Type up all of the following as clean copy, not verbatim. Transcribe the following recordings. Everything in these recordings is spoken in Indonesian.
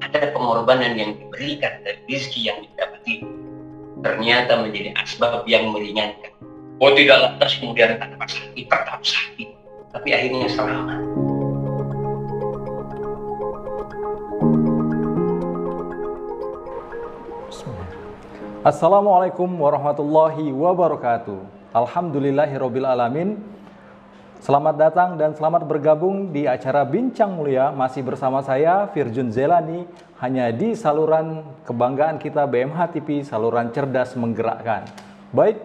ada pengorbanan yang diberikan dan rezeki yang didapati ternyata menjadi asbab yang meringankan. Oh, tidak lantas kemudian tanpa sakit, tetap sakit, tapi akhirnya selamat. Assalamualaikum warahmatullahi wabarakatuh. Alhamdulillahirabbil alamin. Selamat datang dan selamat bergabung di acara Bincang Mulia, masih bersama saya Firjun Zelani, hanya di saluran kebanggaan kita BMH TV, saluran cerdas menggerakkan. Baik,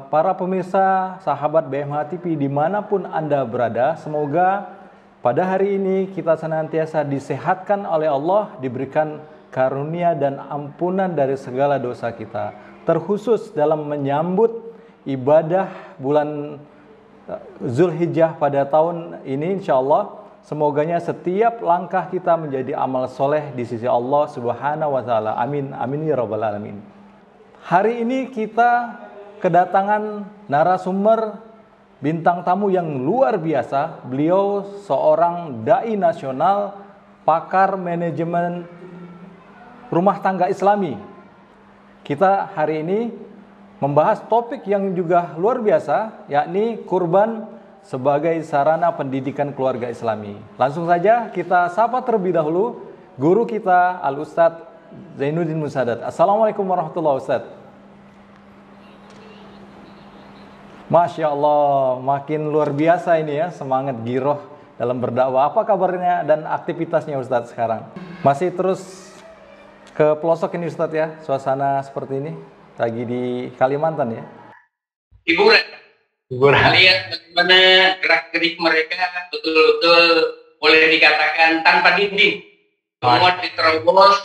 para pemirsa, sahabat BMH TV dimanapun Anda berada, semoga pada hari ini kita senantiasa disehatkan oleh Allah, diberikan karunia dan ampunan dari segala dosa kita. Terkhusus dalam menyambut ibadah bulan Zulhijjah pada tahun ini, insya Allah semoganya setiap langkah kita menjadi amal soleh di sisi Allah Subhanahu wa Ta'ala. Amin, amin ya Rabbal Alamin. Hari ini kita kedatangan narasumber bintang tamu yang luar biasa. Beliau seorang dai nasional, pakar manajemen rumah tangga Islami. Kita hari ini membahas topik yang juga luar biasa, yakni kurban sebagai sarana pendidikan keluarga Islami. Langsung saja kita sapa terlebih dahulu guru kita Al-Ustadz Zainuddin Musadat. Assalamualaikum warahmatullahi wabarakatuh. Masya Allah, makin luar biasa ini ya, semangat giroh dalam berdakwah. Apa kabarnya dan aktivitasnya Ustadz sekarang? Masih terus ke pelosok ini Ustadz ya, suasana seperti ini, lagi di Kalimantan ya. Hiburan. Lihat bagaimana gerak-gerik mereka betul-betul boleh dikatakan tanpa dinding. Semua diterobos,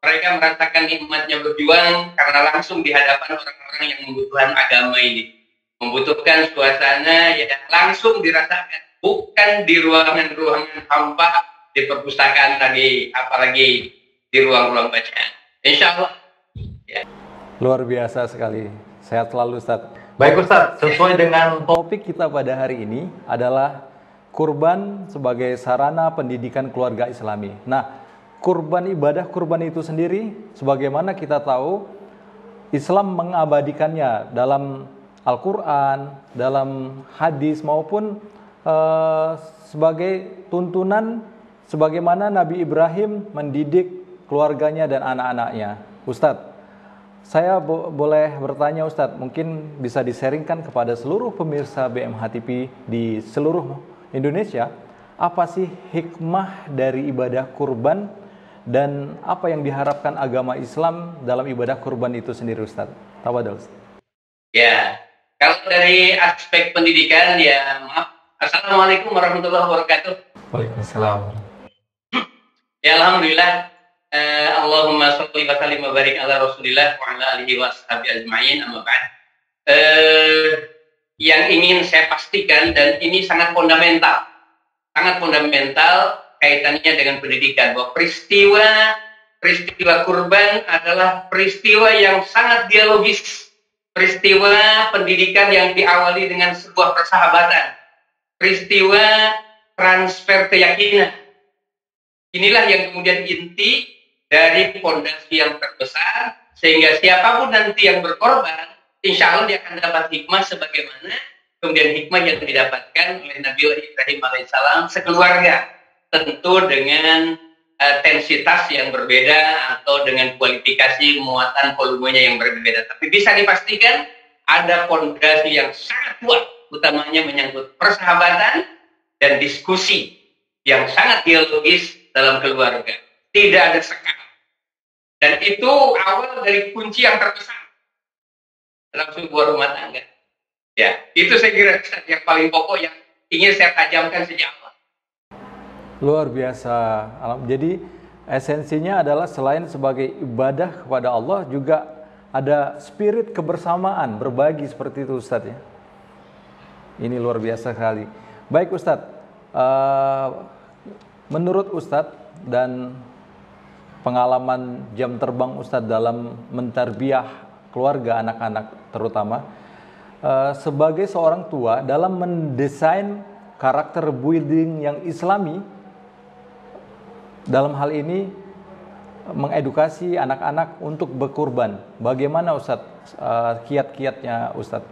mereka merasakan nikmatnya berjuang karena langsung di hadapan orang-orang yang membutuhkan agama ini. Membutuhkan suasana yang langsung dirasakan, bukan di ruangan-ruangan hampa di perpustakaan tadi, apalagi di ruang-ruang bacaan. Insya Allah. Ya. Luar biasa sekali. Sehat selalu Ustadz. Baik Ustadz, sesuai dengan topik kita pada hari ini adalah kurban sebagai sarana pendidikan keluarga Islami. Nah, kurban, ibadah kurban itu sendiri, sebagaimana kita tahu, Islam mengabadikannya dalam Al-Quran, dalam hadis maupun sebagai tuntunan sebagaimana Nabi Ibrahim mendidik keluarganya dan anak-anaknya. Ustadz, saya boleh bertanya Ustadz, mungkin bisa disaringkan kepada seluruh pemirsa BMH TV di seluruh Indonesia, apa sih hikmah dari ibadah kurban dan apa yang diharapkan agama Islam dalam ibadah kurban itu sendiri Ustadz? Tafadhol Ustadz. Ya, kalau dari aspek pendidikan ya maaf. Assalamualaikum warahmatullahi wabarakatuh. Waalaikumsalam. Ya Alhamdulillah. Allahumma sholli wa sallim wa barik ala Rasulillah wa ala alihi wa ashabihi ajma'in, amma ba'd. Yang ingin saya pastikan, dan ini sangat fundamental kaitannya dengan pendidikan, bahwa peristiwa kurban adalah peristiwa yang sangat dialogis, peristiwa pendidikan yang diawali dengan sebuah persahabatan, peristiwa transfer keyakinan. Inilah yang kemudian inti dari fondasi yang terbesar, sehingga siapapun nanti yang berkorban, insya Allah dia akan dapat hikmah sebagaimana kemudian hikmah yang didapatkan oleh Nabi Ibrahim alaihissalam sekeluarga, tentu dengan tensitas yang berbeda atau dengan kualifikasi muatan volumenya yang berbeda. Tapi bisa dipastikan ada fondasi yang sangat kuat, utamanya menyangkut persahabatan dan diskusi yang sangat dialogis dalam keluarga. Tidak ada sekat. Dan itu awal dari kunci yang terbesar dalam sebuah rumah tangga. Ya, itu saya kira yang paling pokok yang ingin saya tajamkan sejak awal. Luar biasa. Jadi esensinya adalah selain sebagai ibadah kepada Allah, juga ada spirit kebersamaan, berbagi seperti itu Ustadz ya. Ini luar biasa sekali. Baik Ustadz, menurut Ustadz dan pengalaman jam terbang Ustadz dalam mentarbiah keluarga anak-anak terutama, sebagai seorang tua dalam mendesain karakter building yang Islami, dalam hal ini mengedukasi anak-anak untuk berkurban. Bagaimana Ustadz kiat-kiatnya Ustadz?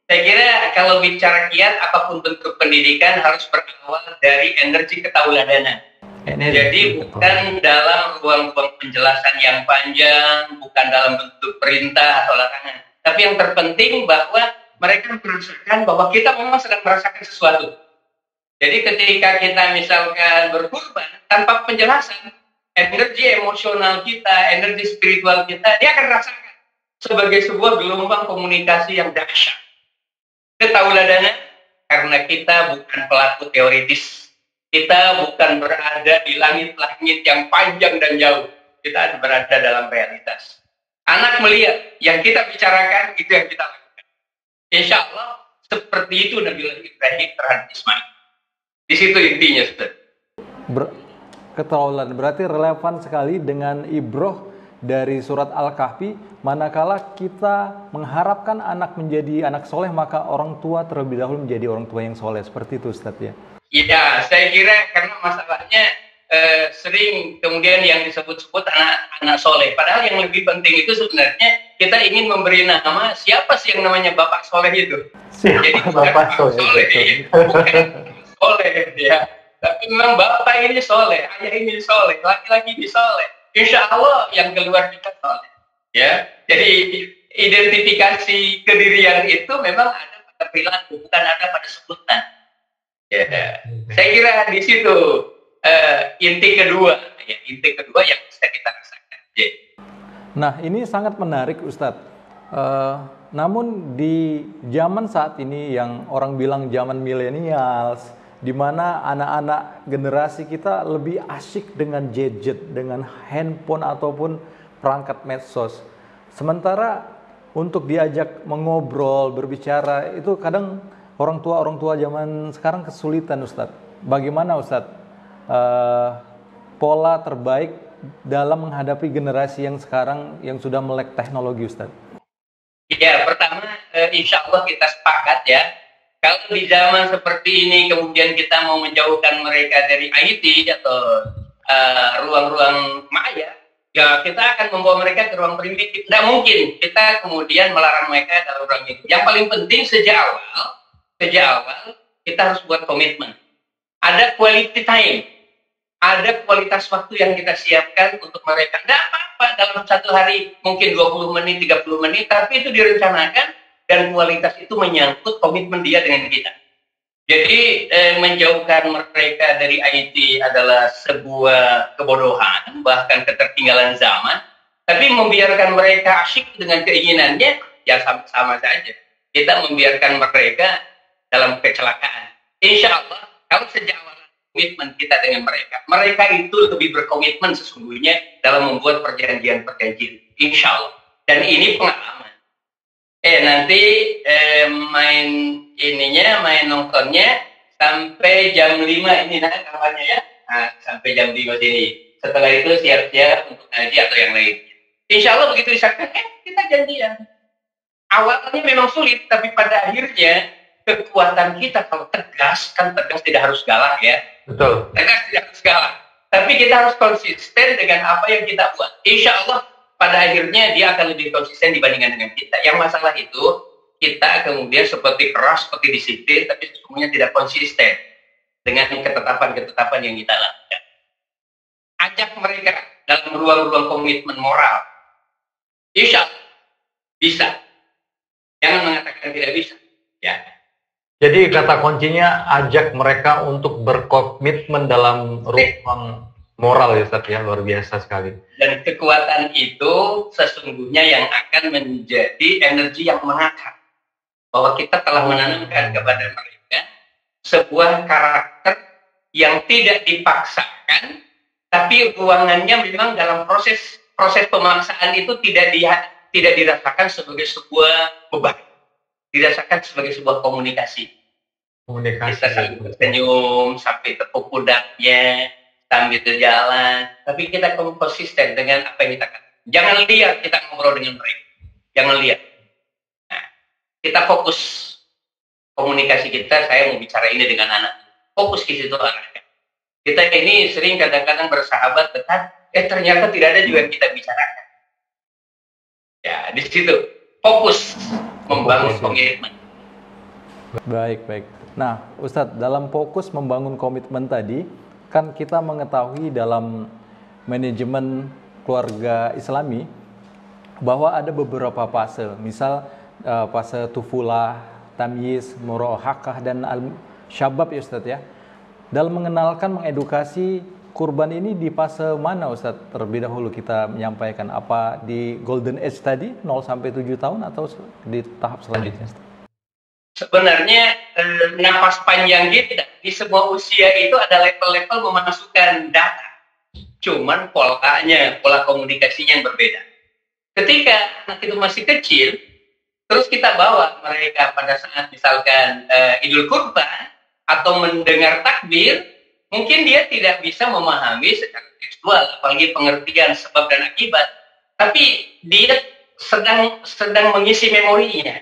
Saya kira kalau bicara kiat, apapun bentuk pendidikan harus berawal dari energi ketauladanan. Jadi bukan dalam ruang-ruang penjelasan yang panjang, bukan dalam bentuk perintah atau larangan. Tapi yang terpenting bahwa mereka merasakan bahwa kita memang sedang merasakan sesuatu. Jadi ketika kita misalkan berkurban, tanpa penjelasan, energi emosional kita, energi spiritual kita, dia akan rasakan sebagai sebuah gelombang komunikasi yang dahsyat. Ketauladanan, karena kita bukan pelaku teoritis. Kita bukan berada di langit-langit yang panjang dan jauh. Kita berada dalam realitas. Anak melihat yang kita bicarakan, itu yang kita lakukan. Insya Allah, seperti itu Nabi Ibrahim terhadap Ismail. Di situ intinya, Ustaz. Ketauladan berarti relevan sekali dengan ibroh dari surat Al-Kahfi. Manakala kita mengharapkan anak menjadi anak soleh, maka orang tua terlebih dahulu menjadi orang tua yang soleh. Seperti itu, Ustaz ya? Iya, saya kira karena masalahnya sering kemudian yang disebut-sebut anak soleh. Padahal yang lebih penting itu sebenarnya kita ingin memberi nama, siapa sih yang namanya Bapak Soleh itu? Jadi bukan Bapak Soleh, bukan soleh ya. Tapi memang Bapak ini soleh, ayah ini soleh, laki-laki ini soleh. Insya Allah yang keluar kita soleh. Ya, jadi identifikasi kedirian itu memang ada pada perilaku, bukan ada pada sebutan. Ya, saya kira di situ inti kedua yang bisa kita rasakan. Ya. Nah, ini sangat menarik, Ustadz. Namun di zaman saat ini yang orang bilang zaman millennials, di mana anak-anak generasi kita lebih asyik dengan gadget, dengan handphone ataupun perangkat medsos. Sementara untuk diajak mengobrol, berbicara, itu kadang orang tua zaman sekarang kesulitan, Ustadz. Bagaimana, Ustadz, pola terbaik dalam menghadapi generasi yang sekarang yang sudah melek teknologi, Ustadz? Ya, pertama, insya Allah kita sepakat ya. Kalau di zaman seperti ini kemudian kita mau menjauhkan mereka dari IT atau ruang-ruang maya, ya kita akan membawa mereka ke ruang primitif. Tidak mungkin kita kemudian melarang mereka dalam ruang itu. Yang paling penting sejak awal kita harus buat komitmen. Ada quality time, ada kualitas waktu yang kita siapkan untuk mereka. Tidak apa-apa dalam satu hari mungkin 20 menit, 30 menit, tapi itu direncanakan dan kualitas itu menyangkut komitmen dia dengan kita. Jadi menjauhkan mereka dari IT adalah sebuah kebodohan, bahkan ketertinggalan zaman. Tapi membiarkan mereka asyik dengan keinginannya, ya sama saja. Kita membiarkan mereka dalam kecelakaan. Insya Allah, kalau sejak awal komitmen kita dengan mereka itu lebih berkomitmen sesungguhnya dalam membuat perjanjian-perjanjian. Insya Allah. Dan ini pengalaman. Nanti main nongkrongnya sampai jam 5 ini kabarnya ya. Nah, sampai jam 5 sini. Setelah itu siap-siap untuk ngaji atau yang lain. Insya Allah begitu disahkan, kita janjian. Awalnya memang sulit, tapi pada akhirnya kekuatan kita kalau tegas, kan tegas tidak harus galak ya. Betul. Tegas tidak harus galak. Tapi kita harus konsisten dengan apa yang kita buat. Insya Allah pada akhirnya dia akan lebih konsisten dibandingkan dengan kita. Yang masalah itu, kita kemudian seperti keras, seperti disiplin, tapi sesungguhnya tidak konsisten dengan ketetapan-ketetapan yang kita lakukan. Ajak mereka dalam ruang-ruang komitmen moral. Insya Allah bisa. Jangan mengatakan tidak bisa. Ya. Jadi kata kuncinya ajak mereka untuk berkomitmen dalam ruang moral ya Ustaz ya, luar biasa sekali. Dan kekuatan itu sesungguhnya yang akan menjadi energi yang mengakar. Bahwa kita telah menanamkan kepada mereka sebuah karakter yang tidak dipaksakan, tapi ruangannya memang dalam proses pemaksaan itu tidak dirasakan sebagai sebuah beban. Dirasakan sebagai sebuah komunikasi. Kita saling bersenyum sampai tepuk pundaknya, sambil berjalan, tapi kita konsisten dengan apa yang kita katakan. Jangan lihat kita ngobrol dengan mereka. Jangan lihat. Nah, kita fokus komunikasi kita, saya mau bicara ini dengan anak. Fokus ke situ arahkan. Kita ini sering kadang-kadang bersahabat dekat, ternyata tidak ada juga yang kita bicarakan. Ya, di situ fokus membangun komitmen. Baik, baik. Nah, Ustadz, dalam fokus membangun komitmen tadi, kan kita mengetahui dalam manajemen keluarga Islami bahwa ada beberapa fase, misal fase tufulah, tamyiz, murahaqah, dan al-syabab ya Ustadz ya. Dalam mengenalkan, mengedukasi kurban ini di fase mana Ustadz? Terlebih dahulu kita menyampaikan, apa di golden age tadi 0 sampai 7 tahun atau di tahap selanjutnya Ustadz? Sebenarnya nafas panjang kita di semua usia itu ada level-level memasukkan data. Cuman polanya, pola komunikasinya yang berbeda. Ketika anak itu masih kecil, terus kita bawa mereka pada saat misalkan Idul Kurban atau mendengar takbir, mungkin dia tidak bisa memahami secara tekstual, apalagi pengertian sebab dan akibat. Tapi dia sedang mengisi memorinya.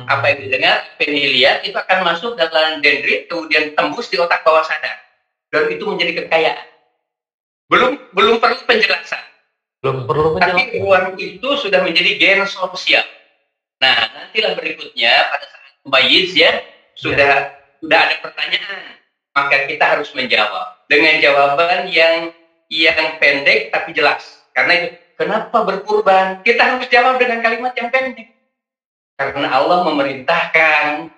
Apa yang didengar, apa yang dilihat, itu akan masuk dalam dendrit, kemudian tembus di otak bawah sadar. Dan itu menjadi kekayaan. Belum perlu penjelasan. Tapi ruang itu sudah menjadi gen sosial. Nah, nantilah berikutnya pada saat mumayyiz ya, sudah ada pertanyaan, maka kita harus menjawab dengan jawaban yang pendek tapi jelas. Karena itu, kenapa berkurban? Kita harus jawab dengan kalimat yang pendek. Karena Allah memerintahkan.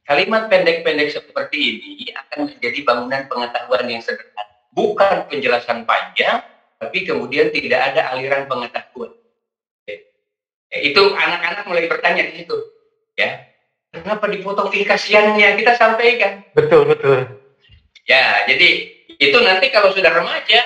Kalimat pendek-pendek seperti ini akan menjadi bangunan pengetahuan yang sederhana. Bukan penjelasan panjang, tapi kemudian tidak ada aliran pengetahuan. Itu anak-anak mulai bertanya di situ. Ya, kenapa dipotong ini kasihannya? Kita sampaikan. Betul. Ya, jadi itu nanti kalau sudah remaja,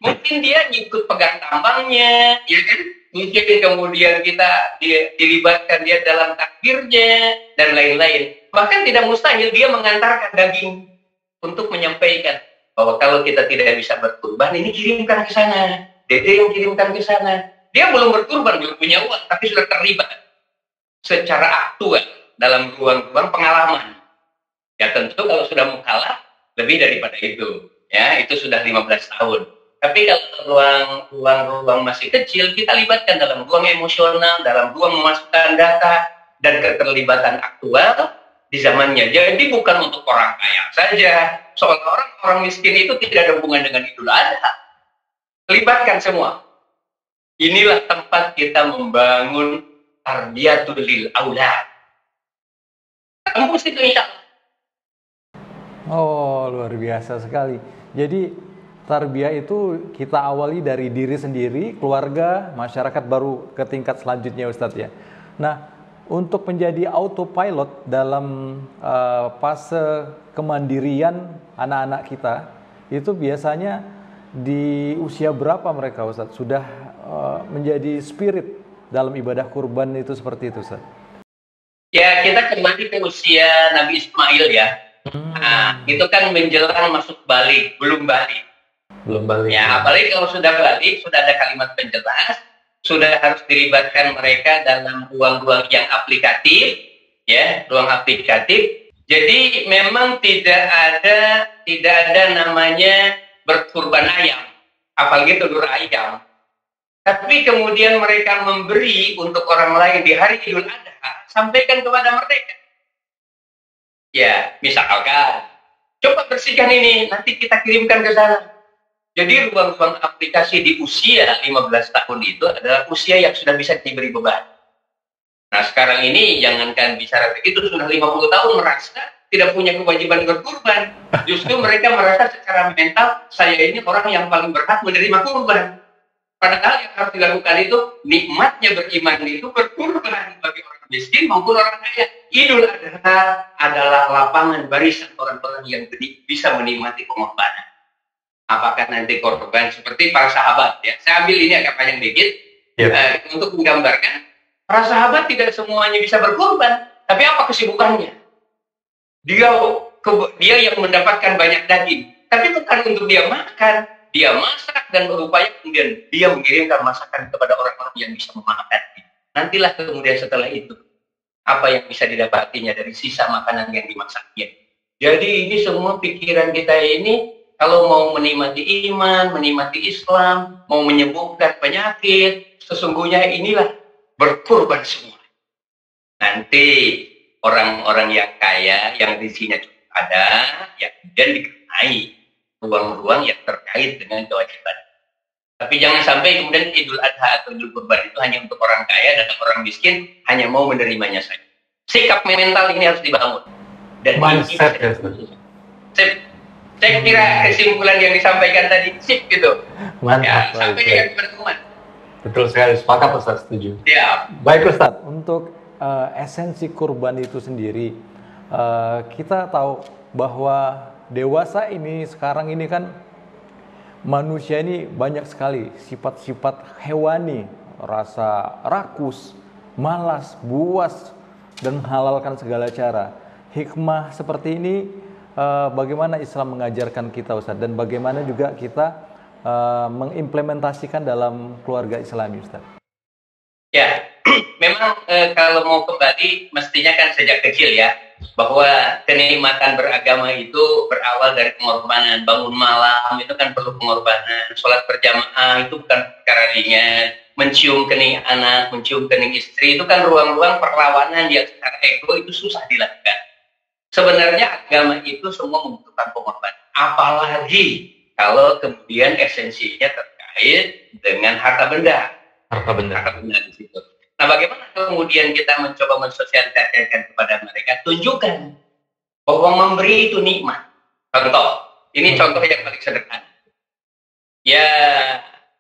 mungkin dia ngikut pegang tambangnya, ya kan? Mungkin kemudian kita dilibatkan dia dalam takbirnya dan lain-lain. Bahkan tidak mustahil dia mengantarkan daging untuk menyampaikan bahwa kalau kita tidak bisa berkurban, ini kirimkan ke sana. Dede yang kirimkan ke sana. Dia belum berkurban, belum punya uang, tapi sudah terlibat secara aktual dalam ruang-ruang pengalaman. Ya tentu kalau sudah mukallaf lebih daripada itu. Ya, itu sudah 15 tahun. Tapi kalau ruang masih kecil, kita libatkan dalam ruang emosional, dalam ruang memasukkan data dan keterlibatan aktual di zamannya. Jadi bukan untuk orang kaya saja. Seolah-olah orang miskin itu tidak ada hubungan dengan Idul Adha. Libatkan semua. Inilah tempat kita membangun tarbiyatul lil aulad. Tembus itu insya Allah. Oh, luar biasa sekali. Jadi tarbiyah itu kita awali dari diri sendiri, keluarga, masyarakat, baru ke tingkat selanjutnya Ustadz ya. Nah, untuk menjadi autopilot dalam fase kemandirian anak-anak kita, itu biasanya di usia berapa mereka Ustadz sudah menjadi spirit dalam ibadah kurban itu seperti itu Ustadz? Ya, kita kembali ke usia Nabi Ismail ya. Nah, itu kan menjelang masuk balik, belum balik. Ya, apalagi kalau sudah balik, sudah ada kalimat penjelas, sudah harus dilibatkan mereka dalam ruang-ruang yang aplikatif, ya, ruang aplikatif. Jadi memang tidak ada namanya berkurban ayam, apalagi telur ayam. Tapi kemudian mereka memberi untuk orang lain di hari Idul Adha, sampaikan kepada mereka. Ya, misalkan, coba bersihkan ini, nanti kita kirimkan ke sana. Jadi ruang-ruang aplikasi di usia 15 tahun itu adalah usia yang sudah bisa diberi beban. Nah sekarang ini jangankan bicara begitu, sudah 50 tahun merasa tidak punya kewajiban berkurban. Justru mereka merasa secara mental, saya ini orang yang paling berhak menerima kurban. Padahal yang harus dilakukan itu, nikmatnya beriman itu berkurban bagi orang miskin maupun orang kaya. Idul Adha adalah lapangan barisan orang-orang yang bisa menikmati pengorbanan. Apakah nanti korban seperti para sahabat ya. Saya ambil ini agak panjang dikit untuk menggambarkan para sahabat tidak semuanya bisa berkorban, tapi apa kesibukannya? Dia yang mendapatkan banyak daging, tapi bukan untuk dia makan, dia masak dan berupaya kemudian dia mengirimkan masakan kepada orang-orang yang bisa memakan. Nantilah kemudian setelah itu apa yang bisa didapatinya dari sisa makanan yang dimasaknya. Jadi ini semua pikiran kita ini, kalau mau menikmati iman, menikmati Islam, mau menyembuhkan penyakit, sesungguhnya inilah berkorban semua. Nanti orang-orang yang kaya, yang rezekinya cukup ada, yang kemudian dikenai ruang-ruang yang terkait dengan kewajiban. Tapi jangan sampai kemudian Idul Adha atau Idul Kurban itu hanya untuk orang kaya dan orang miskin hanya mau menerimanya saja. Sikap mental ini harus dibangun. Dan mindset ya. Saya kira kesimpulan yang disampaikan tadi sip gitu. Mantap. Ya, sampai dengan teman-teman. Betul sekali, sepakat Ustaz, setuju. Ya. Baik Ustaz. Untuk esensi kurban itu sendiri, kita tahu bahwa dewasa ini sekarang ini kan manusia ini banyak sekali sifat-sifat hewani, rasa rakus, malas, buas, dan menghalalkan segala cara. Hikmah seperti ini bagaimana Islam mengajarkan kita Ustaz, dan bagaimana juga kita mengimplementasikan dalam keluarga Islami Ustaz? Ya, memang kalau mau kembali mestinya kan sejak kecil ya, bahwa kenikmatan beragama itu berawal dari pengorbanan. Bangun malam itu kan perlu pengorbanan, sholat berjamaah itu bukan perkara ringan, mencium kening anak, mencium kening istri itu kan ruang-ruang perlawanan yang secara ego itu susah dilakukan. Sebenarnya agama itu semua membutuhkan pengorbanan, apalagi kalau kemudian esensinya terkait dengan harta benda. Harta benda di situ. Nah, bagaimana kemudian kita mencoba mensosialisasikan kepada mereka? Tunjukkan bahwa memberi itu nikmat. Contoh, ini contoh yang paling sederhana. Ya,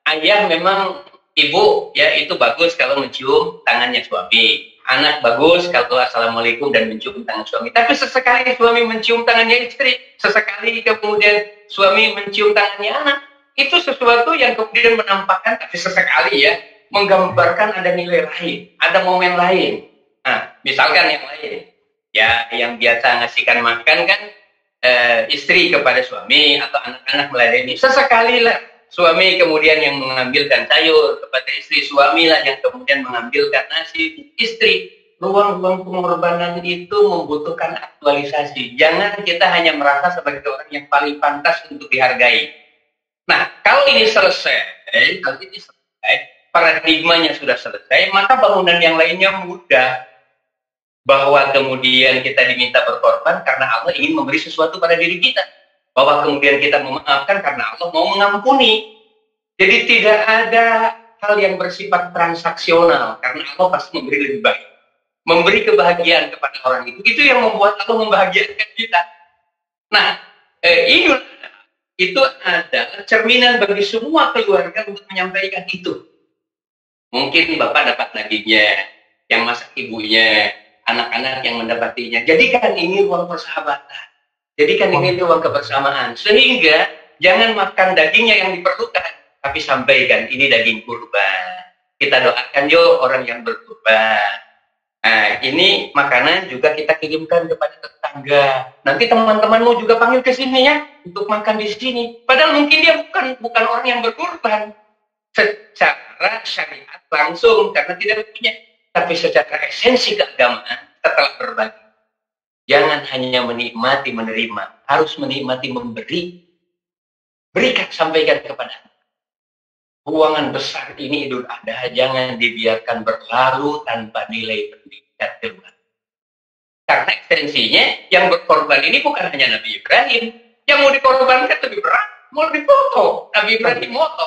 ayah memang, ibu ya itu bagus kalau mencium tangannya suami. Anak bagus kalau assalamualaikum dan mencium tangan suami. Tapi sesekali suami mencium tangannya istri, sesekali kemudian suami mencium tangannya anak. Itu sesuatu yang kemudian menampakkan, tapi sesekali ya, menggambarkan ada nilai lain, ada momen lain. Nah, misalkan yang lain, ya yang biasa ngasihkan makan kan istri kepada suami atau anak-anak meladeni. Sesekali lah suami kemudian yang mengambilkan sayur kepada istri, suamilah yang kemudian mengambilkan nasi istri. Ruang-ruang pengorbanan itu membutuhkan aktualisasi. Jangan kita hanya merasa sebagai orang yang paling pantas untuk dihargai. Nah, kalau ini selesai, paradigmanya sudah selesai, maka bangunan yang lainnya mudah. Bahwa kemudian kita diminta berkorban karena Allah ingin memberi sesuatu pada diri kita. Bahwa kemudian kita memaafkan karena Allah mau mengampuni. Jadi tidak ada hal yang bersifat transaksional, karena Allah pasti memberi lebih baik. Memberi kebahagiaan kepada orang itu yang membuat Allah membahagiakan kita. Nah, Idul Adha itu adalah cerminan bagi semua keluarga untuk menyampaikan itu. Mungkin bapak dapat dagingnya, yang masak ibunya, anak-anak yang mendapatinya. Jadikan ini ruang persahabatan. Jadikan ini ruang kebersamaan. Sehingga jangan makan dagingnya yang diperlukan, tapi sampaikan ini daging kurban. Kita doakan yuk orang yang berkurban. Nah, ini makanan juga kita kirimkan kepada tetangga. Nanti teman-temanmu juga panggil ke sini ya untuk makan di sini. Padahal mungkin dia bukan orang yang berkurban secara syariat langsung karena tidak punya, tapi secara esensi keagamaan kita telah berbagi. Jangan hanya menikmati menerima, harus menikmati memberi. Berikan, sampaikan kepada ruangan besar ini Idul Adha jangan dibiarkan berlalu tanpa nilai pendidikan keluar. Karena esensinya yang berkorban ini bukan hanya Nabi Ibrahim, yang mau dikorbankan lebih berat, mau difoto. Nabi Ibrahim moto,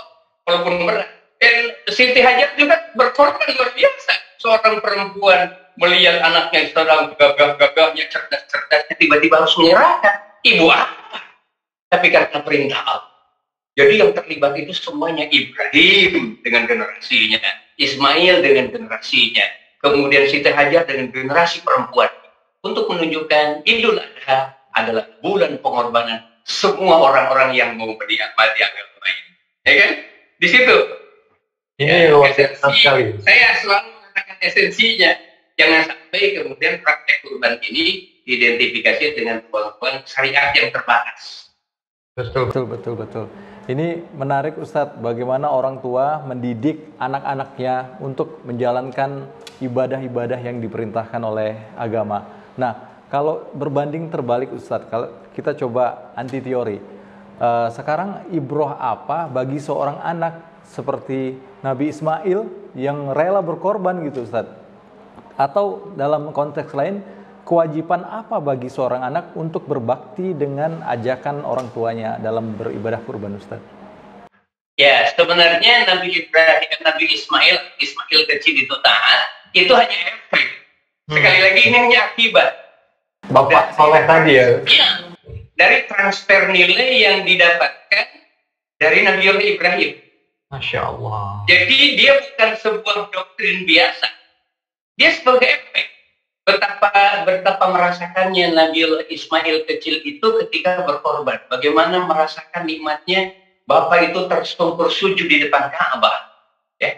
walaupun berat. Dan Siti Hajar juga berkorban luar biasa. Seorang perempuan melihat anaknya sedang gagah-gagahnya, cerdas-cerdasnya, tiba-tiba harus menyerahkan. Ibu apa? Tapi karena perintah Allah. Jadi yang terlibat itu semuanya Ibrahim dengan generasinya, Ismail dengan generasinya, kemudian Siti Hajar dengan generasi perempuan. Untuk menunjukkan Idul Adha adalah bulan pengorbanan semua orang-orang yang mau menikmati agama ini. Ya kan? Di situ. Ini luar biasa sekali. Saya selalu mengatakan esensinya. Jangan sampai kemudian praktek kurban ini diidentifikasi dengan ruang-ruang syariat yang terbatas. Betul. Betul, betul, betul. Ini menarik Ustadz, bagaimana orang tua mendidik anak-anaknya untuk menjalankan ibadah-ibadah yang diperintahkan oleh agama. Nah, kalau berbanding terbalik Ustadz, kalau kita coba anti teori, sekarang ibroh apa bagi seorang anak seperti Nabi Ismail yang rela berkorban gitu Ustadz? Atau dalam konteks lain, kewajiban apa bagi seorang anak untuk berbakti dengan ajakan orang tuanya dalam beribadah kurban Ustaz? Ya, sebenarnya Nabi Ismail kecil itu taat, itu hanya efek. Sekali lagi ini hanya akibat. Bapak soleh tadi ya. Ya, dari transfer nilai yang didapatkan dari Nabi Ibrahim. Masya Allah. Jadi dia bukan sebuah doktrin biasa. Dia sebagai efek. Betapa merasakannya Nabi Ismail kecil itu ketika berkorban. Bagaimana merasakan nikmatnya Bapak itu tersungkur sujud di depan Ka'bah. Ya.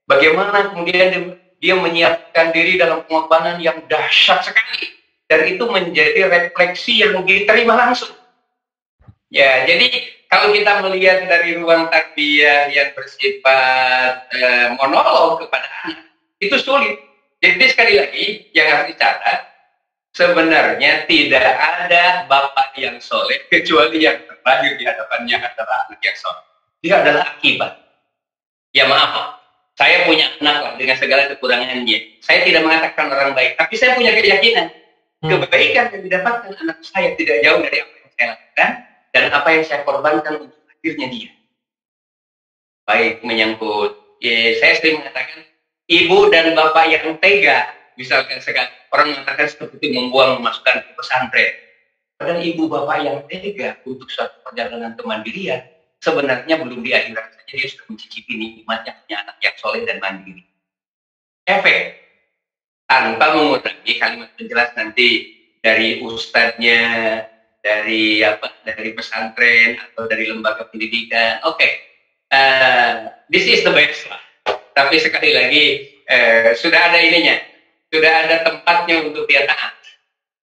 Bagaimana kemudian dia menyiapkan diri dalam pengorbanan yang dahsyat sekali. Dan itu menjadi refleksi yang diterima langsung. Ya, jadi kalau kita melihat dari ruang tarbiyah yang bersifat monolog kepada anak, itu sulit. Jadi sekali lagi yang harus dicatat, sebenarnya tidak ada bapak yang soleh kecuali yang terlahir di hadapannya adalah anak yang soleh. Dia adalah akibat. Ya maaf, saya punya anak lah dengan segala kekurangannya. Saya tidak mengatakan orang baik, tapi saya punya keyakinan kebaikan yang didapatkan anak saya tidak jauh dari apa yang saya lakukan dan apa yang saya korbankan untuk hadirnya dia. Baik menyangkut, saya sering mengatakan ibu dan bapak yang tega, misalkan sekarang orang mengatakan seperti membuang memasukkan ke pesantren. Padahal ibu bapak yang tega untuk suatu perjalanan kemandirian, sebenarnya belum di akhirat saja dia sudah mencicipi nikmatnya punya anak yang soleh dan mandiri. Efek tanpa mengurangi kalimat penjelas nanti dari ustadznya, dari pesantren atau dari lembaga pendidikan. Oke. This is the best lah. Tapi sekali lagi sudah ada ininya, sudah ada tempatnya untuk dia taat,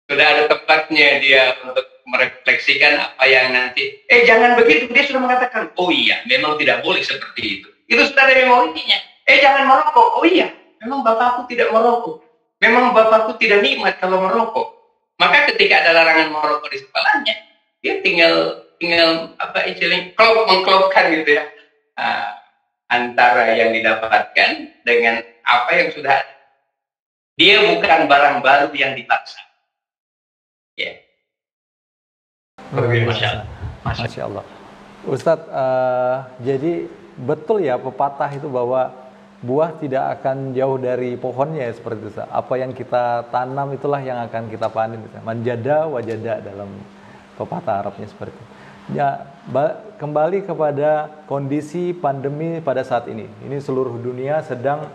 sudah ada tempatnya dia untuk merefleksikan apa yang nanti. Jangan begitu, dia sudah mengatakan, oh iya, memang tidak boleh seperti itu. Itu sudah ada memorinya. Jangan merokok, oh iya, memang bapakku tidak merokok, memang bapakku tidak nikmat kalau merokok. Maka ketika ada larangan merokok di kepalanya, dia tinggal apa istilahnya, mengklopkan gitu ya. Antara yang didapatkan dengan apa yang sudah ada. Dia bukan barang baru yang dipaksa. Ya. Masya Allah. Ustadz, jadi betul ya pepatah itu bahwa buah tidak akan jauh dari pohonnya ya, seperti itu. Apa yang kita tanam itulah yang akan kita panen. Manjada wajada dalam pepatah Arabnya seperti itu. Ya, kembali kepada kondisi pandemi pada saat ini. Ini seluruh dunia sedang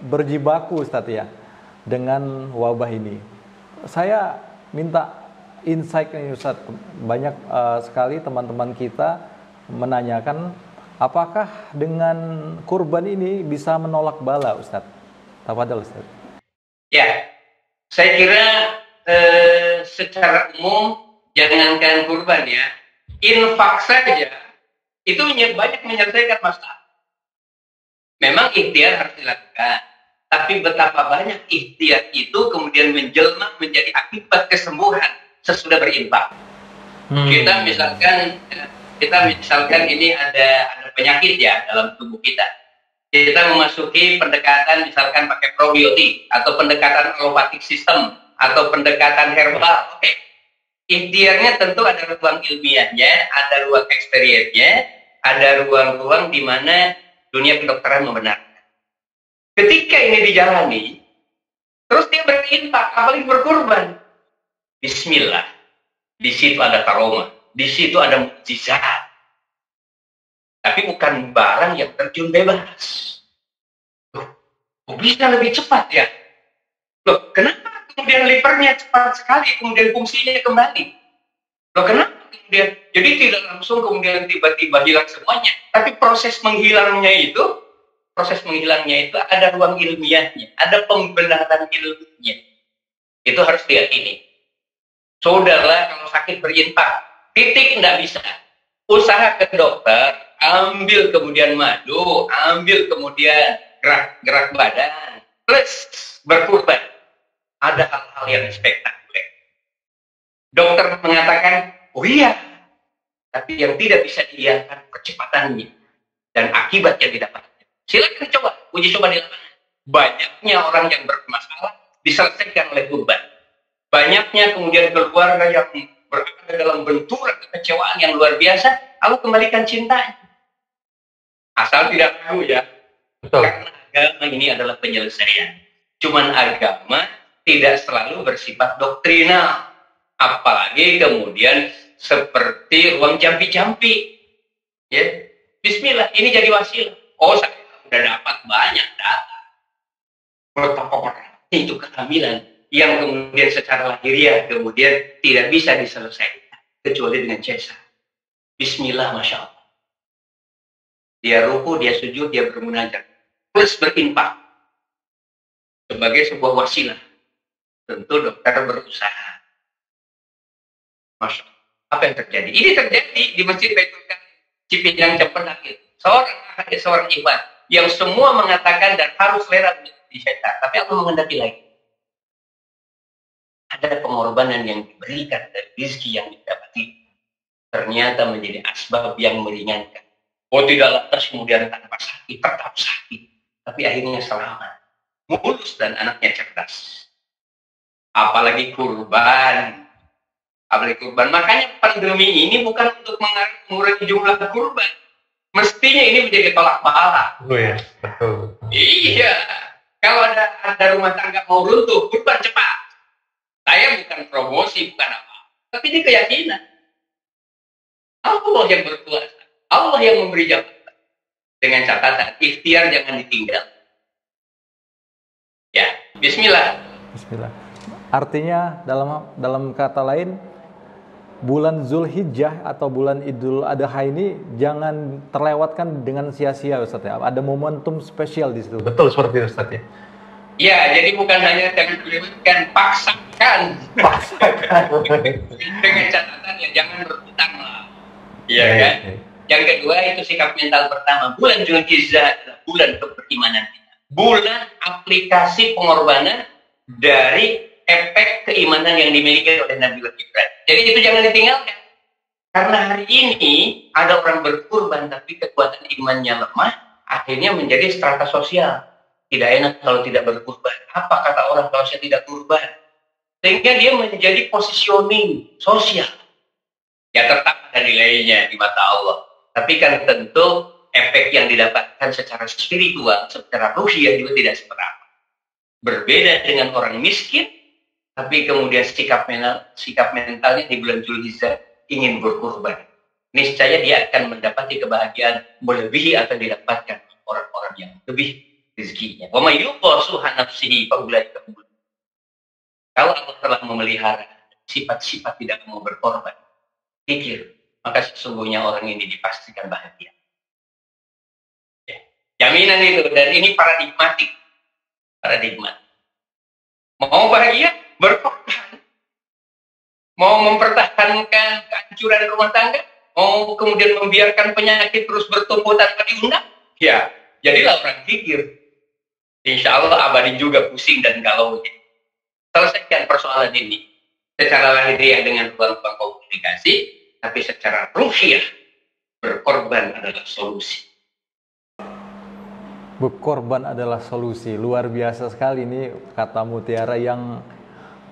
berjibaku Ustadz ya dengan wabah ini. Saya minta insight nih Ustadz. Banyak sekali teman-teman kita menanyakan apakah dengan kurban ini bisa menolak bala Ustadz? Tafadhol Ustadz. Ya, saya kira secara umum jangankan kurban ya, infak saja itu banyak menyelesaikan masalah. Memang ikhtiar harus dilakukan, tapi betapa banyak ikhtiar itu kemudian menjelma menjadi akibat kesembuhan sesudah berinfak. Kita misalkan ini ada penyakit ya dalam tubuh kita. Kita memasuki pendekatan misalkan pakai probiotik atau pendekatan alopatik sistem atau pendekatan herbal. Oke. Ikhtiarnya tentu ada ruang ilmiahnya, ada ruang eksperiennya, ada ruang-ruang di mana dunia kedokteran membenarkan. Ketika ini dijalani, terus dia berinfak, apalagi berkurban. Bismillah. Di situ ada karomah, di situ ada mukjizat. Tapi bukan barang yang terjun bebas. Loh, bisa lebih cepat ya? Loh, kenapa kemudian livernya cepat sekali, kemudian fungsinya kembali? Loh, kenapa kemudian? Jadi tidak langsung kemudian tiba-tiba hilang semuanya. Tapi proses menghilangnya itu ada ruang ilmiahnya, ada pembenaran ilmunya. Itu harus diyakini. Saudara, kalau sakit berinfak. Titik nggak bisa. Usaha ke dokter, ambil kemudian madu, ambil kemudian gerak badan, plus berkurban. Ada hal-hal yang spektakuler. Dokter mengatakan, oh iya, tapi yang tidak bisa diiakan kecepatannya dan akibat yang didapatkan. Silakan coba, uji coba di lapangan. Banyaknya orang yang bermasalah diselesaikan oleh kurban. Banyaknya kemudian keluarga yang berada dalam benturan kekecewaan yang luar biasa, Allah kembalikan cintanya. Asal tidak ragu ya. Betul. Karena agama ini adalah penyelesaian. Cuman agama tidak selalu bersifat doktrinal. Apalagi kemudian seperti ruang jampi-jampi. Ya. Bismillah, ini jadi wasilah. Oh, saya sudah dapat banyak data. Protokol itu kehamilan yang kemudian secara lahiriah kemudian tidak bisa diselesaikan kecuali dengan cesar. Bismillah, masya Allah. Dia ruku, dia sujud, dia bermunajat, plus berinfak sebagai sebuah wasilah. Tentu dokter berusaha. Masya Allah. Apa yang terjadi? Ini terjadi di Masjid Baitul Karim, Cipinang Cempedak itu. Seorang ikhwan yang semua mengatakan dan harus lewat di syaitan, tapi aku menghendaki lagi. Ada pengorbanan yang diberikan dari rezeki yang didapati ternyata menjadi asbab yang meringankan. Oh, tidak lantas kemudian tanpa sakit, tetap sakit, tapi akhirnya selamat, mulus dan anaknya cerdas. Apalagi kurban. Makanya pandemi ini bukan untuk mengurangi jumlah kurban. Mestinya ini menjadi tolak bala. Oh ya, betul. Iya. Kalau ada rumah tangga mau runtuh, kurban cepat. Saya bukan promosi, bukan apa. Tapi ini keyakinan. Allah yang berkuasa. Allah yang memberi jabatan. Dengan catatan, ikhtiar jangan ditinggal. Ya, bismillah. Bismillah. Artinya dalam kata lain, bulan Zulhijjah atau bulan Idul Adha ini jangan terlewatkan dengan sia-sia, Ustaz ya. Ada momentum spesial di situ. Betul seperti itu, Ustaz ya. Ya, jadi bukan hanya jangan dilewatkan, paksakan. Dengan catatan ya jangan berhutang lah. Iya kan? Yang kedua itu sikap mental pertama. Bulan Zulhijjah adalah bulan keberimanan kita. Bulan aplikasi pengorbanan dari efek keimanan yang dimiliki oleh Nabi Ibrahim. Jadi itu jangan ditinggalkan. Karena hari ini ada orang berkurban tapi kekuatan imannya lemah, akhirnya menjadi strata sosial. Tidak enak kalau tidak berkurban. Apa kata orang kalau saya tidak kurban? Sehingga dia menjadi positioning sosial. Ya tetap ada nilainya di mata Allah. Tapi kan tentu efek yang didapatkan secara spiritual, secara ruhiyah juga tidak seberapa. Berbeda dengan orang miskin, tapi kemudian sikap mentalnya di bulan Zulhijjah ingin berkurban. Niscaya dia akan mendapati kebahagiaan melebihi atau didapatkan orang-orang yang lebih rezekinya. Wa may yuqasuha nafsihi fa ulaika hum. Kalau Allah telah memelihara sifat-sifat tidak mau berkorban, pikir, maka sesungguhnya orang ini dipastikan bahagia. Ya. Jaminan itu, dan ini paradigmatik. Mau bahagia, berkorban. Mau mempertahankan kehancuran rumah tangga, mau kemudian membiarkan penyakit terus bertumbuh tanpa diundang, ya jadilah orang pikir. Insya Allah abadi juga pusing dan galau. Selesaikan persoalan ini secara lahiriah dengan ruang-ruang komunikasi, tapi secara ruhiyah berkorban adalah solusi. Berkorban adalah solusi. Luar biasa sekali ini kata mutiara yang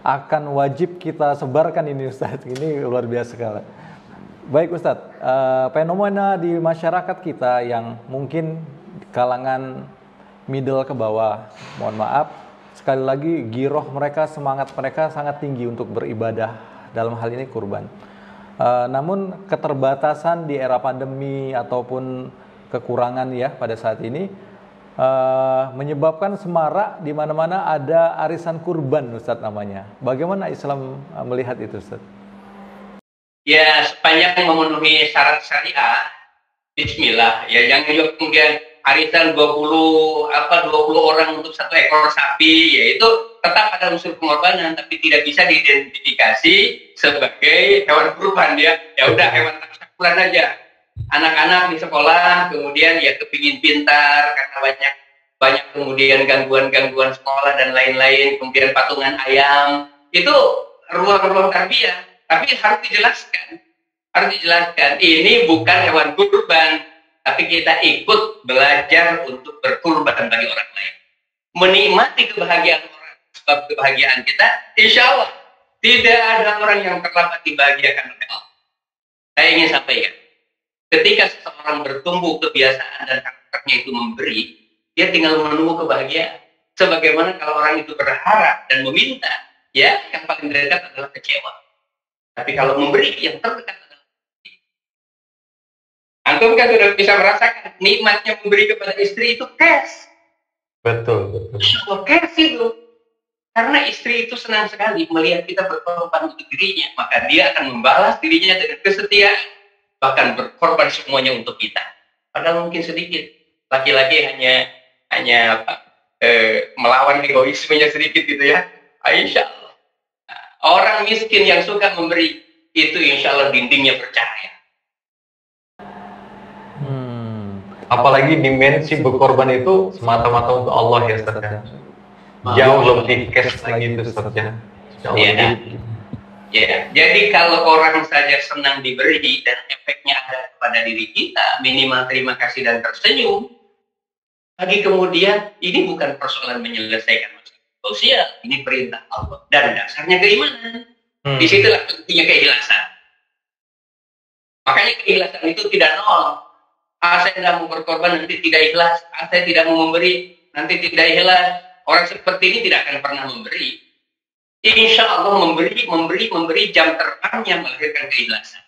akan wajib kita sebarkan ini, Ustaz. Ini luar biasa sekali. Baik Ustaz, fenomena di masyarakat kita yang mungkin kalangan middle ke bawah, mohon maaf, sekali lagi giroh mereka, semangat mereka sangat tinggi untuk beribadah, dalam hal ini kurban. Namun keterbatasan di era pandemi ataupun kekurangan ya pada saat ini menyebabkan semarak di mana-mana ada arisan kurban, Ustaz namanya. Bagaimana Islam melihat itu, Ustaz? Ya, sepanjang memenuhi syarat syariah, bismillah. Ya, jangan juga kemudian arisan 20 orang untuk satu ekor sapi, ya itu tetap ada unsur pengorbanan, tapi tidak bisa diidentifikasi sebagai hewan kurban ya. Ya udah hewan tasakuran aja. Anak-anak di sekolah kemudian ya kepingin pintar karena banyak kemudian gangguan-gangguan sekolah dan lain-lain, kemudian patungan ayam, itu ruang-ruang tarbiyah. Tapi harus dijelaskan, ini bukan hewan kurban, tapi kita ikut belajar untuk berkurban bagi orang lain. Menikmati kebahagiaan orang, sebab kebahagiaan kita, insya Allah, tidak ada orang yang terlambat dibahagiakan oleh Allah. Saya ingin sampaikan, ketika seseorang bertumbuh kebiasaan dan karakternya itu memberi, dia tinggal menunggu kebahagiaan. Sebagaimana kalau orang itu berharap dan meminta, ya yang paling dekat adalah kecewa. Tapi kalau memberi, yang terdekat adalah antum kan sudah bisa merasakan nikmatnya memberi kepada istri itu cash. Betul. Cash itu. Karena istri itu senang sekali melihat kita berkorban untuk dirinya, maka dia akan membalas dirinya dengan kesetiaan, bahkan berkorban semuanya untuk kita. Padahal mungkin sedikit. Laki-laki hanya melawan egoismenya sedikit gitu ya. Insya Allah. Orang miskin yang suka memberi itu insya Allah dindingnya percaya. Apalagi dimensi berkorban itu semata-mata untuk Allah ya Ustaz. Jauh lebih cash lagi itu Ustaz ya. Ya, jadi kalau orang saja senang diberi dan efeknya ada kepada diri kita, minimal terima kasih dan tersenyum. Lagi kemudian ini bukan persoalan menyelesaikan masalah sosial, ini perintah Allah dan dasarnya keimanan. Disitulah pentingnya keikhlasan. Makanya keikhlasan itu tidak nol. Saya tidak mau berkorban nanti tidak ikhlas. Saya tidak mau memberi nanti tidak ikhlas. Orang seperti ini tidak akan pernah memberi. Insya Allah memberi jam terbangnya melahirkan keikhlasan.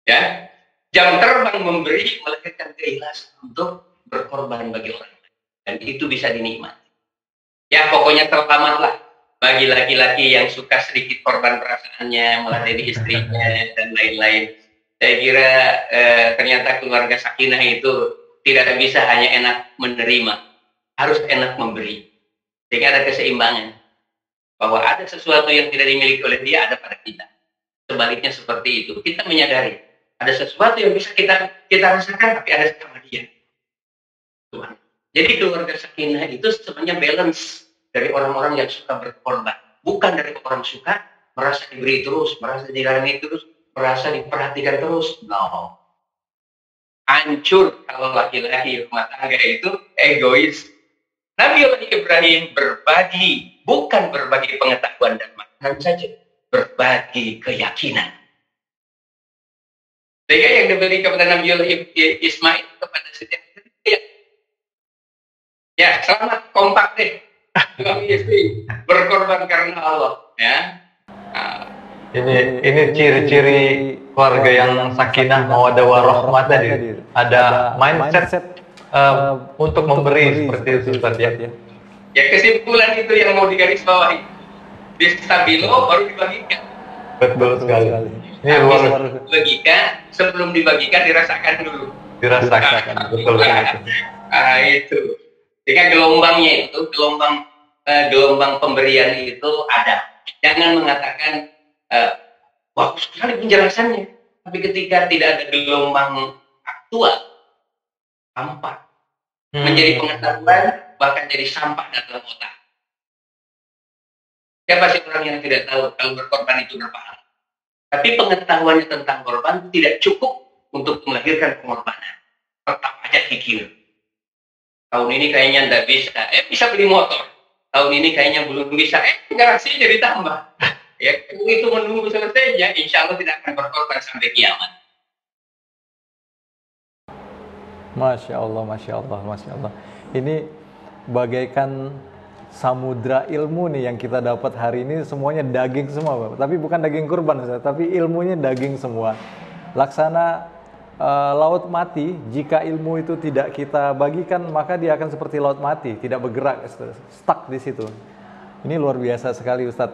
Ya, jam terbang memberi melahirkan keikhlasan untuk berkorban bagi orang lain. Dan itu bisa dinikmati. Ya pokoknya selamatlah bagi laki-laki yang suka sedikit korban perasaannya, meladeni istrinya dan lain-lain. Saya kira ternyata keluarga sakinah itu tidak bisa hanya enak menerima, harus enak memberi. Sehingga ada keseimbangan. Bahwa ada sesuatu yang tidak dimiliki oleh dia, ada pada kita. Sebaliknya seperti itu. Kita menyadari, ada sesuatu yang bisa kita rasakan, tapi ada sama dia. Tuhan. Jadi keluarga sakinah itu sebenarnya balance dari orang-orang yang suka berkorban. Bukan dari orang suka merasa diberi terus, merasa dirani terus, merasa diperhatikan terus. No. Hancur kalau laki-laki rumah tangga itu egois. Nabi Ibrahim berbagi, bukan berbagi pengetahuan dan makanan saja, berbagi keyakinan. Sehingga yang diberi kepada Nabi Ismail kepada setiap ya selamat kompak deh, suami istri berkorban karena Allah. Ya. Ini ciri-ciri keluarga yang sakinah mawaddah warahmah tadi. Ada mindset untuk memberi seperti itu Ustaz ya. Ya kesimpulan itu yang mau digarisbawahi. Distabilo baru dibagikan. Betul sekali. Ini luar bagikan, sebelum dibagikan dirasakan dulu. Dirasakan. Betul sekali. Itu. Jika gelombangnya itu gelombang pemberian itu ada. Jangan mengatakan bagus sekali penjelasannya. Tapi ketika tidak ada gelombang aktual, sampah. Menjadi pengetahuan, bahkan jadi sampah dalam otak. Siapa sih orang yang tidak tahu kalau berkorban itu berpahala? Tapi pengetahuannya tentang korban tidak cukup untuk melahirkan pengorbanan. Tetap aja kikir. Tahun ini kayaknya tidak bisa. Bisa beli motor. Tahun ini kayaknya belum bisa. Garasinya jadi tambah. Ya, itu menunggu selesainya, insya Allah tidak akan berkorban sampai kiamat. Masya Allah, Masya Allah, Masya Allah. Ini bagaikan samudra ilmu nih yang kita dapat hari ini, semuanya daging semua Bapak. Tapi bukan daging kurban Ustaz, tapi ilmunya daging semua. Laksana laut mati, jika ilmu itu tidak kita bagikan, maka dia akan seperti laut mati, tidak bergerak, stuck di situ. Ini luar biasa sekali Ustaz,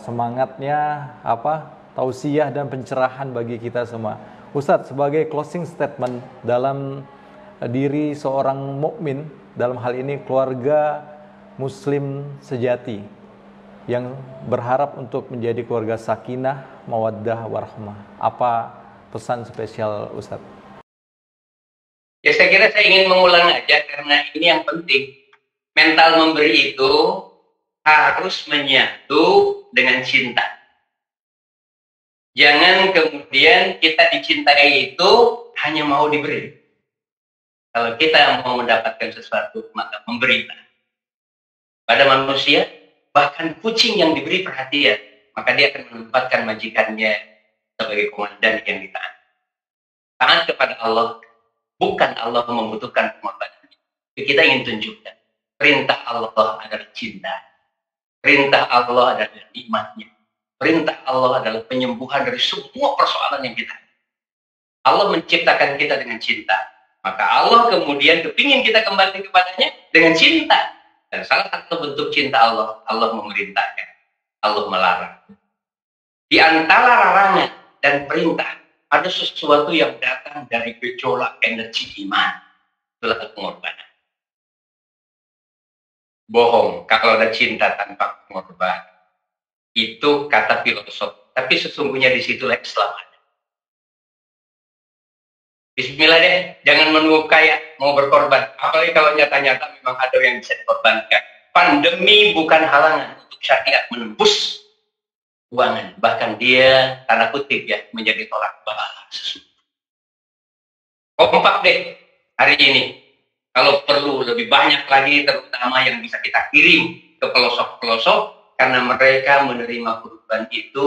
semangatnya tausiah dan pencerahan bagi kita semua. Ustaz, sebagai closing statement dalam diri seorang mukmin, dalam hal ini keluarga muslim sejati, yang berharap untuk menjadi keluarga sakinah, mawaddah, warahmah. Apa pesan spesial Ustadz? Ya saya kira saya ingin mengulang aja karena ini yang penting. Mental memberi itu harus menyatu dengan cinta. Jangan kemudian kita dicintai itu hanya mau diberi. Kalau kita mau mendapatkan sesuatu, maka memberilah. Pada manusia, bahkan kucing yang diberi perhatian, maka dia akan menempatkan majikannya sebagai komandan yang ditaati. Taat kepada Allah, bukan Allah membutuhkan pengorbanan. Kita ingin tunjukkan, perintah Allah adalah cinta. Perintah Allah adalah nikmatnya. Perintah Allah adalah penyembuhan dari semua persoalan yang kita ada. Allah menciptakan kita dengan cinta. Maka Allah kemudian kepingin kita kembali kepadanya dengan cinta. Dan salah satu bentuk cinta Allah, Allah memerintahkan. Allah melarang. Di antara larangan dan perintah, ada sesuatu yang datang dari gejolak energi iman. Itulah pengorbanan. Bohong kalau ada cinta tanpa pengorbanan. Itu kata filosof. Tapi sesungguhnya disitulah Islam ada. Bismillah deh, jangan menunggu kaya mau berkorban. Apalagi kalau nyata-nyata memang ada yang bisa dikorbankan. Pandemi bukan halangan untuk syariat menembus keuangan. Bahkan dia, tanda kutip ya, menjadi tolak balas. Kompak deh hari ini. Kalau perlu lebih banyak lagi, terutama yang bisa kita kirim ke pelosok-pelosok, karena mereka menerima kurban itu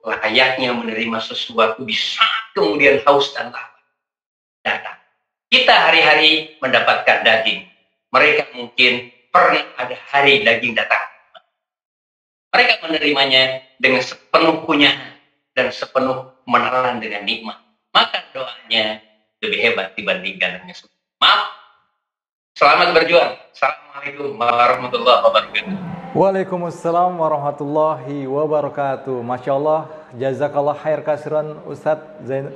layaknya menerima sesuatu di saat kemudian haus dan lapar datang. Kita hari-hari mendapatkan daging. Mereka mungkin pernah ada hari daging datang. Mereka menerimanya dengan sepenuh kunyahan dan sepenuh menelan dengan nikmat. Maka doanya lebih hebat dibandingkan dengan semua. Maaf. Selamat berjuang. Assalamualaikum warahmatullahi wabarakatuh. Waalaikumsalam warahmatullahi wabarakatuh. Masya Allah, jazakallah khair kasiran Ustadz Zain.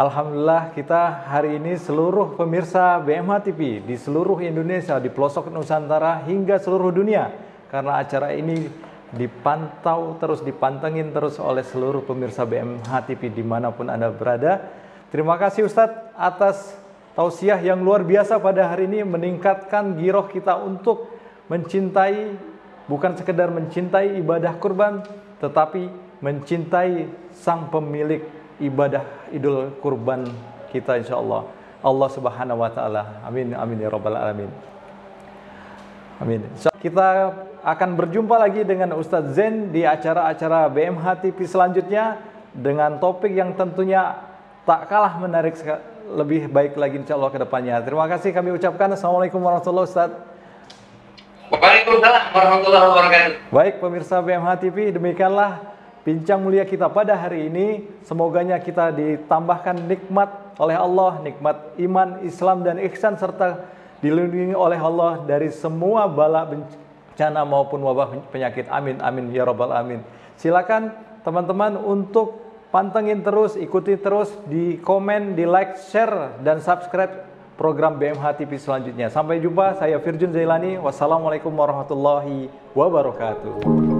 Alhamdulillah kita hari ini seluruh pemirsa BMH TV di seluruh Indonesia, di pelosok Nusantara hingga seluruh dunia. Karena acara ini dipantau terus, dipantengin terus oleh seluruh pemirsa BMH TV dimanapun Anda berada. Terima kasih Ustadz atas tausiah yang luar biasa pada hari ini, meningkatkan giroh kita untuk mencintai, bukan sekedar mencintai ibadah kurban, tetapi mencintai sang pemilik ibadah idul kurban kita, insya Allah. Allah subhanahu wa ta'ala. Amin, amin ya rabbal alamin. Amin. Kita akan berjumpa lagi dengan Ustadz Zain di acara-acara BMH TV selanjutnya dengan topik yang tentunya tak kalah menarik, lebih baik lagi insya Allah ke depannya. Terima kasih kami ucapkan. Assalamualaikum warahmatullahi wabarakatuh. Waalaikumsalam warahmatullahi wabarakatuh. Baik pemirsa BMH TV, demikianlah bincang mulia kita pada hari ini. Semoganya kita ditambahkan nikmat oleh Allah, nikmat iman, Islam, dan ihsan, serta dilindungi oleh Allah dari semua bala bencana maupun wabah penyakit. Amin, amin ya rabbal alamin. Silakan teman-teman untuk pantengin terus, ikuti terus, di komen, di like, share, dan subscribe program BMH TV selanjutnya. Sampai jumpa, saya Firjun Zailani. Wassalamualaikum warahmatullahi wabarakatuh.